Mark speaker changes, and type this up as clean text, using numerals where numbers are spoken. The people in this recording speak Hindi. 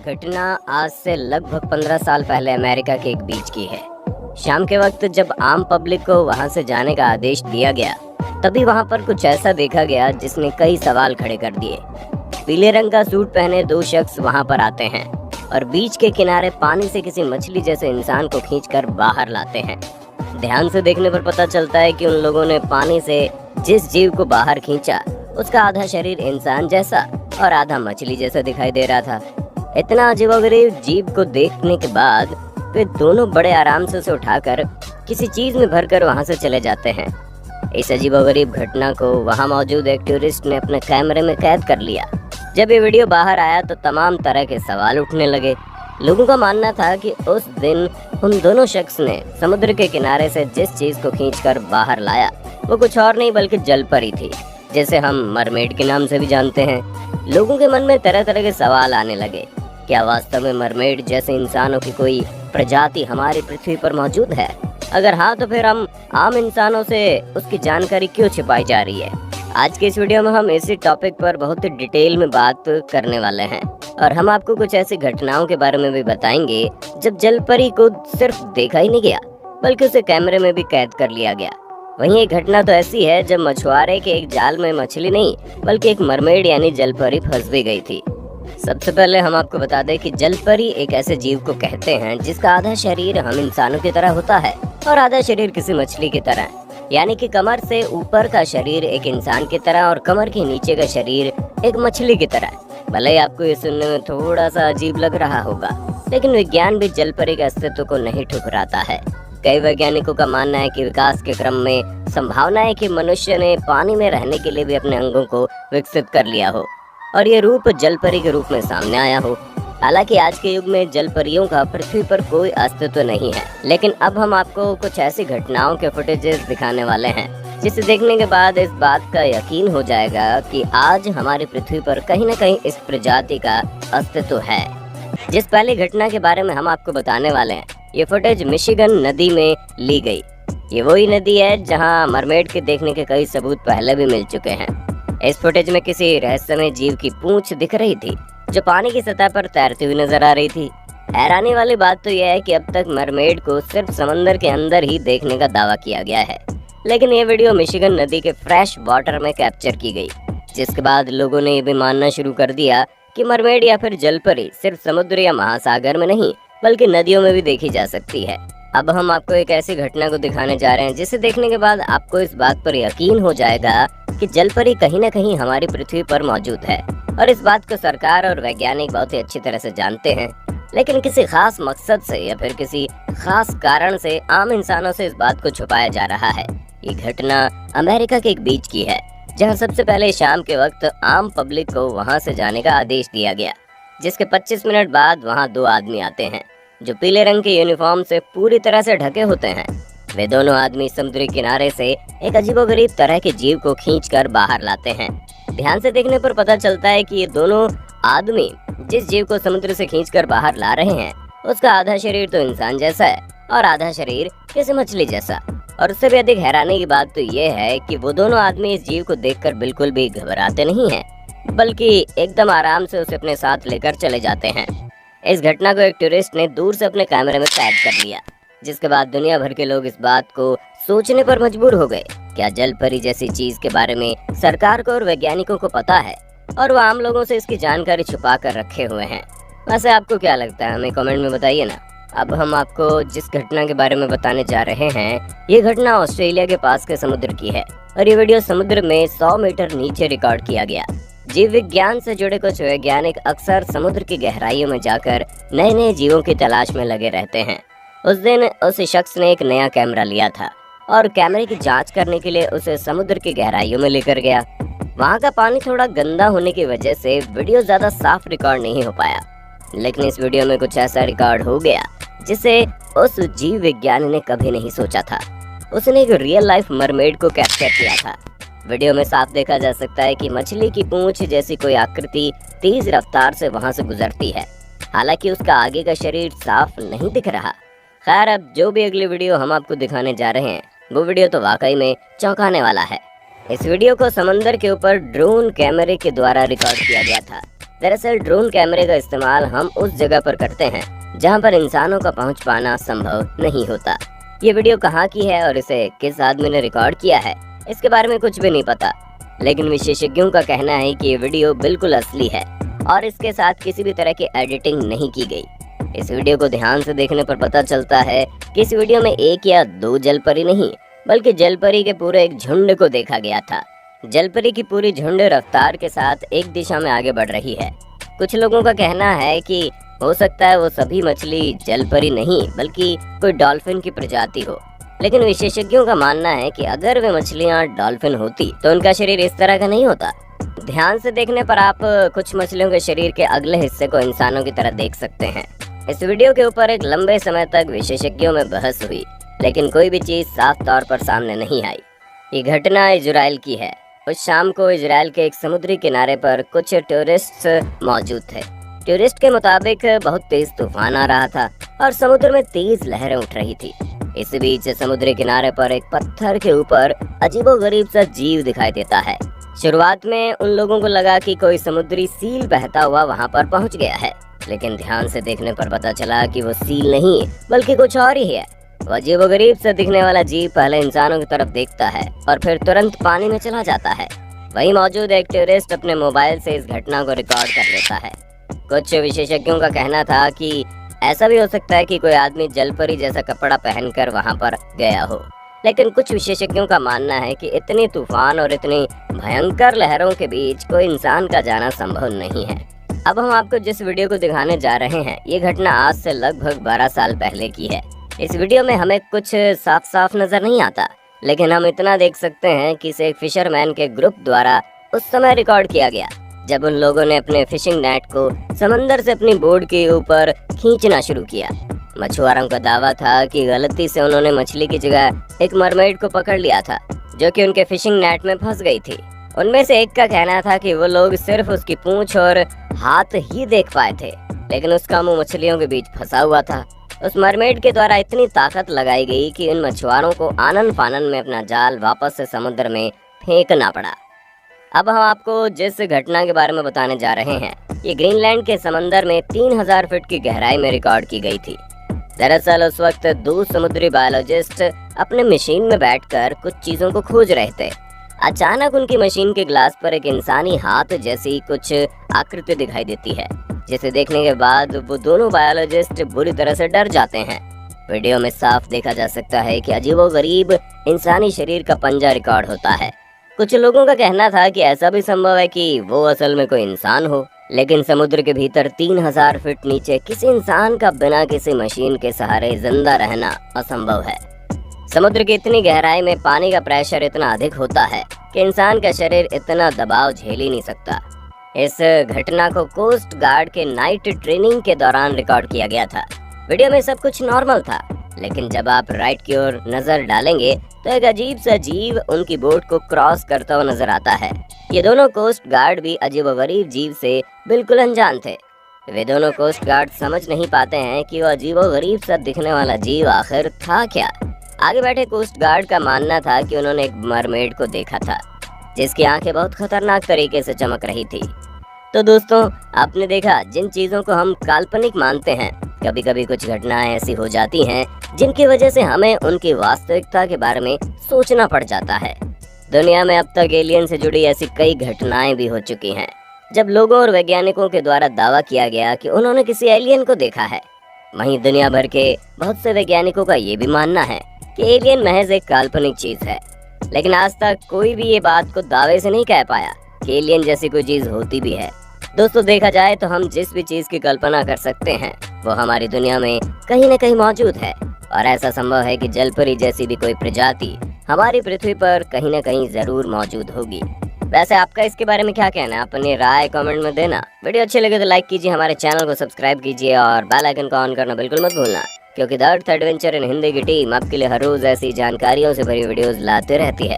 Speaker 1: घटना आज से लगभग 15 साल पहले अमेरिका के एक बीच की है। शाम के वक्त जब आम पब्लिक को वहां से जाने का आदेश दिया गया, तभी वहां पर कुछ ऐसा देखा गया जिसने कई सवाल खड़े कर दिए। पीले रंग का सूट पहने दो शख्स वहां पर आते हैं और बीच के किनारे पानी से किसी मछली जैसे इंसान को खींचकर बाहर लाते हैं। ध्यान से देखने पर पता चलता है कि उन लोगों ने पानी से जिस जीव को बाहर खींचा, उसका आधा शरीर इंसान जैसा और आधा मछली जैसा दिखाई दे रहा था। इतना अजीबोगरीब जीव को देखने के बाद वे दोनों बड़े आराम से उसे उठाकर किसी चीज में भरकर वहां से चले जाते हैं। इस अजीबोगरीब घटना को वहां मौजूद एक टूरिस्ट ने अपने कैमरे में कैद कर लिया। जब ये वीडियो बाहर आया तो तमाम तरह के सवाल उठने लगे। लोगों का मानना था कि उस दिन उन दोनों शख्स ने समुद्र के किनारे से जिस चीज को खींचकर बाहर लाया वो कुछ और नहीं बल्कि जलपरी थी, जिसे हम मरमेड के नाम से भी जानते हैं। लोगों के मन में तरह तरह के सवाल आने लगे। क्या वास्तव में मरमेड जैसे इंसानों की कोई प्रजाति हमारी पृथ्वी पर मौजूद है? अगर हाँ, तो फिर हम आम इंसानों से उसकी जानकारी क्यों छिपाई जा रही है? आज के इस वीडियो में हम इसी टॉपिक पर बहुत ही डिटेल में बात करने वाले हैं और हम आपको कुछ ऐसी घटनाओं के बारे में भी बताएंगे जब जलपरी को सिर्फ देखा ही नहीं गया बल्कि उसे कैमरे में भी कैद कर लिया गया। वहीं एक घटना तो ऐसी है जब मछुआरे के एक जाल में मछली नहीं बल्कि एक मरमेड यानी जलपरी फंस भी गई थी। सबसे पहले हम आपको बता दें कि जलपरी एक ऐसे जीव को कहते हैं जिसका आधा शरीर हम इंसानों की तरह होता है और आधा शरीर किसी मछली की तरह, यानी कि कमर से ऊपर का शरीर एक इंसान की तरह और कमर के नीचे का शरीर एक मछली की तरह। भले ही आपको ये सुनने में थोड़ा सा अजीब लग रहा होगा, लेकिन विज्ञान भी जलपरी के अस्तित्व को नहीं ठुकराता है। कई वैज्ञानिकों का मानना है कि विकास के क्रम में संभावना है कि मनुष्य ने पानी में रहने के लिए भी अपने अंगों को विकसित कर लिया हो और ये रूप जलपरी के रूप में सामने आया हो। हालांकि आज के युग में जलपरियों का पृथ्वी पर कोई अस्तित्व नहीं है, लेकिन अब हम आपको कुछ ऐसी घटनाओं के फुटेजेस दिखाने वाले हैं जिसे देखने के बाद इस बात का यकीन हो जाएगा कि आज हमारी पृथ्वी पर कहीं न कहीं इस प्रजाति का अस्तित्व है। जिस पहली घटना के बारे में हम आपको बताने वाले हैं, ये फुटेज मिशिगन नदी में ली गई। ये वही नदी है जहां मरमेड के देखने के कई सबूत पहले भी मिल चुके हैं। इस फुटेज में किसी रहस्यमय जीव की पूंछ दिख रही थी जो पानी की सतह पर तैरती हुई नजर आ रही थी। हैरानी वाली बात तो यह है कि अब तक मरमेड को सिर्फ समंदर के अंदर ही देखने का दावा किया गया है, लेकिन ये वीडियो मिशिगन नदी के फ्रेश वाटर में कैप्चर की गई, जिसके बाद लोगों ने ये भी मानना शुरू कर दिया कि मरमेड या फिर जलपरी सिर्फ समुद्र या महासागर में नहीं बल्कि नदियों में भी देखी जा सकती है। अब हम आपको एक ऐसी घटना को दिखाने जा रहे हैं जिसे देखने के बाद आपको इस बात पर यकीन हो जाएगा कि जलपरी कहीं न कहीं हमारी पृथ्वी पर मौजूद है और इस बात को सरकार और वैज्ञानिक बहुत ही अच्छी तरह से जानते हैं, लेकिन किसी खास मकसद से या फिर किसी खास कारण से आम इंसानों से इस बात को छुपाया जा रहा है। ये घटना अमेरिका के एक बीच की है जहां सबसे पहले शाम के वक्त आम पब्लिक को वहां से जाने का आदेश दिया गया, जिसके 25 मिनट बाद वहां दो आदमी आते हैं जो पीले रंग के यूनिफॉर्म से पूरी तरह से ढके होते हैं। वे दोनों आदमी समुद्री किनारे से एक अजीबोगरीब तरह के जीव को खींचकर बाहर लाते हैं। ध्यान से देखने पर पता चलता है कि ये दोनों आदमी जिस जीव को समुद्र से खींचकर बाहर ला रहे हैं उसका आधा शरीर तो इंसान जैसा है और आधा शरीर किसी मछली जैसा। और उससे भी अधिक हैरानी की बात तो ये है कि वो दोनों आदमी इस जीव को देखकर बिल्कुल भी घबराते नहीं हैं, बल्कि एकदम आराम से उसे अपने साथ लेकर चले जाते हैं। इस घटना को एक टूरिस्ट ने दूर से अपने कैमरे में कैद कर लिया, जिसके बाद दुनिया भर के लोग इस बात को सोचने पर मजबूर हो गए। क्या जलपरी जैसी चीज के बारे में सरकार को और वैज्ञानिकों को पता है और वो आम लोगों से इसकी जानकारी छुपा कर रखे हुए हैं? वैसे आपको क्या लगता है, हमें कमेंट में बताइए ना। अब हम आपको जिस घटना के बारे में बताने जा रहे हैं, ये घटना ऑस्ट्रेलिया के पास के समुद्र की है और ये वीडियो समुद्र में 100 मीटर नीचे रिकॉर्ड किया गया। जीव विज्ञान से जुड़े कुछ वैज्ञानिक अक्सर समुद्र की गहराइयों में जाकर नए नए जीवों की तलाश में लगे रहते हैं। उस दिन उस शख्स ने एक नया कैमरा लिया था और कैमरे की जांच करने के लिए उसे समुद्र की गहराइयों में लेकर गया। वहां का पानी थोड़ा गंदा होने की वजह से वीडियो ज्यादा साफ रिकॉर्ड नहीं हो पाया, लेकिन इस वीडियो में कुछ ऐसा रिकॉर्ड हो गया जिसे उस जीव विज्ञानी ने कभी नहीं सोचा था। उसने एक रियल लाइफ मरमेड को कैप्चर किया था। वीडियो में साफ देखा जा सकता है कि मछली की पूंछ जैसी कोई आकृति तेज रफ्तार से वहां से गुजरती है, हालांकि उसका आगे का शरीर साफ नहीं दिख रहा। खैर, अब जो भी अगली वीडियो हम आपको दिखाने जा रहे हैं वो वीडियो तो वाकई में चौंकाने वाला है। इस वीडियो को समंदर के ऊपर ड्रोन कैमरे के द्वारा रिकॉर्ड किया गया था, दरअसल ड्रोन कैमरे का इस्तेमाल हम उस जगह पर करते हैं जहां पर इंसानों का पहुंच पाना संभव नहीं होता। ये वीडियो कहाँ की है और इसे किस आदमी ने रिकॉर्ड किया है, इसके बारे में कुछ भी नहीं पता, लेकिन विशेषज्ञों का कहना है कि ये वीडियो बिल्कुल असली है और इसके साथ किसी भी तरह की एडिटिंग नहीं की गई। इस वीडियो को ध्यान से देखने पर पता चलता है कि इस वीडियो में एक या दो जलपरी नहीं, बल्कि जलपरी के पूरे एक झुंड को देखा गया था। जलपरी की पूरी झुंड रफ्तार के साथ एक दिशा में आगे बढ़ रही है। कुछ लोगों का कहना है कि हो सकता है वो सभी मछली जलपरी नहीं बल्कि कोई डॉल्फिन की प्रजाति हो, लेकिन विशेषज्ञों का मानना है कि अगर वे मछलियां डॉल्फिन होती तो उनका शरीर इस तरह का नहीं होता। ध्यान से देखने पर आप कुछ मछलियों के शरीर के अगले हिस्से को इंसानों की तरह देख सकते हैं। इस वीडियो के ऊपर एक लंबे समय तक विशेषज्ञों में बहस हुई, लेकिन कोई भी चीज साफ तौर पर सामने नहीं आई। ये घटना इजराइल की है। उस शाम को इजराइल के एक समुद्री किनारे पर कुछ टूरिस्ट मौजूद थे। टूरिस्ट के मुताबिक बहुत तेज तूफान आ रहा था और समुद्र में तेज लहरें उठ रही थी। इस बीच समुद्री किनारे पर एक पत्थर के ऊपर अजीबोगरीब सा जीव दिखाई देता है। शुरुआत में उन लोगों को लगा कि कोई समुद्री सील बहता हुआ वहां पर पहुंच गया है, लेकिन ध्यान से देखने पर पता चला कि वो सील नहीं बल्कि कुछ और ही है। वो अजीबोगरीब से दिखने वाला जीव पहले इंसानों की तरफ देखता है और फिर तुरंत पानी में चला जाता है। वहीं मौजूद एक टूरिस्ट अपने मोबाइल से इस घटना को रिकॉर्ड कर लेता है। कुछ विशेषज्ञों का कहना था कि ऐसा भी हो सकता है कि कोई आदमी जलपरी जैसा कपड़ा पहनकर वहां पर गया हो, लेकिन कुछ विशेषज्ञों का मानना है कि इतनी तूफान और इतनी भयंकर लहरों के बीच कोई इंसान का जाना संभव नहीं है। अब हम आपको जिस वीडियो को दिखाने जा रहे हैं, ये घटना आज से लगभग 12 साल पहले की है। इस वीडियो में हमें कुछ साफ साफ नजर नहीं आता, लेकिन हम इतना देख सकते हैं कि इसे एक फिशरमैन के ग्रुप द्वारा उस समय रिकॉर्ड किया गया जब उन लोगों ने अपने फिशिंग नेट को समंदर से अपनी बोट के ऊपर खींचना शुरू किया। मछुआरों का दावा था कि गलती से उन्होंने मछली की जगह एक मरमेड को पकड़ लिया था जो कि उनके फिशिंग नेट में फंस गई थी। उनमें से एक का कहना था कि वो लोग सिर्फ उसकी पूंछ और हाथ ही देख पाए थे, लेकिन उसका मुंह मछलियों के बीच फंसा हुआ था। उस मरमेड के द्वारा इतनी ताकत लगाई गई कि इन मछुआरों को आनन फानन में अपना जाल वापस से समुद्र में फेंकना पड़ा। अब हम आपको जिस घटना के बारे में बताने जा रहे हैं, ये ग्रीनलैंड के समंदर में 3000 फीट की गहराई में रिकॉर्ड की गई थी। दरअसल उस वक्त दो समुद्री बायोलॉजिस्ट अपने मशीन में बैठकर कुछ चीजों को खोज रहे थे। अचानक उनकी मशीन के ग्लास पर एक इंसानी हाथ जैसी कुछ आकृति दिखाई देती है, जिसे देखने के बाद वो दोनों बायोलॉजिस्ट बुरी तरह से डर जाते हैं। वीडियो में साफ देखा जा सकता है कि अजीबोगरीब इंसानी शरीर का पंजा रिकॉर्ड होता है। कुछ लोगों का कहना था कि ऐसा भी संभव है कि वो असल में कोई इंसान हो, लेकिन समुद्र के भीतर 3000 फीट नीचे किसी इंसान का बिना किसी मशीन के सहारे जिंदा रहना असंभव है। समुद्र की इतनी गहराई में पानी का प्रेशर इतना अधिक होता है कि इंसान का शरीर इतना दबाव झेल ही नहीं सकता। इस घटना को कोस्ट गार्ड के नाइट ट्रेनिंग के दौरान रिकॉर्ड किया गया था। वीडियो में सब कुछ नॉर्मल था, लेकिन जब आप राइट की ओर नजर डालेंगे तो एक अजीब सा जीव उनकी बोट को क्रॉस करता हुआ नजर आता है। ये दोनों कोस्ट गार्ड भी अजीबोगरीब जीव से बिल्कुल अनजान थे। वे दोनों कोस्ट गार्ड समझ नहीं पाते हैं कि वो अजीबोगरीब सा दिखने वाला जीव आखिर था क्या। आगे बैठे कोस्ट गार्ड का मानना था कि उन्होंने एक मरमेड को देखा था जिसकी आंखें बहुत खतरनाक तरीके से चमक रही थी। तो दोस्तों, आपने देखा, जिन चीजों को हम काल्पनिक मानते हैं, कभी कभी कुछ घटनाएं ऐसी हो जाती हैं जिनकी वजह से हमें उनकी वास्तविकता के बारे में सोचना पड़ जाता है। दुनिया में अब तक एलियन से जुड़ी ऐसी कई घटनाएं भी हो चुकी हैं जब लोगों और वैज्ञानिकों के द्वारा दावा किया गया कि उन्होंने किसी एलियन को देखा है। वहीं दुनिया भर के बहुत से वैज्ञानिकों का ये भी मानना है कि एलियन महज एक काल्पनिक चीज है, लेकिन आज तक कोई भी ये बात को दावे से नहीं कह पाया कि एलियन जैसी कोई चीज होती भी है। दोस्तों, देखा जाए तो हम जिस भी चीज की कल्पना कर सकते हैं वो हमारी दुनिया में कहीं न कहीं मौजूद है, और ऐसा संभव है कि जलपरी जैसी भी कोई प्रजाति हमारी पृथ्वी पर कहीं न कहीं जरूर मौजूद होगी। वैसे आपका इसके बारे में क्या कहना है? अपनी राय कमेंट में देना। वीडियो अच्छे लगे तो लाइक कीजिए, हमारे चैनल को सब्सक्राइब कीजिए और बेल आइकन को ऑन करना बिल्कुल मत भूलना, क्योंकि the earth adventure in Hindi की टीम आपके लिए हर रोज ऐसी जानकारियों से भरी वीडियोस लाते रहती है।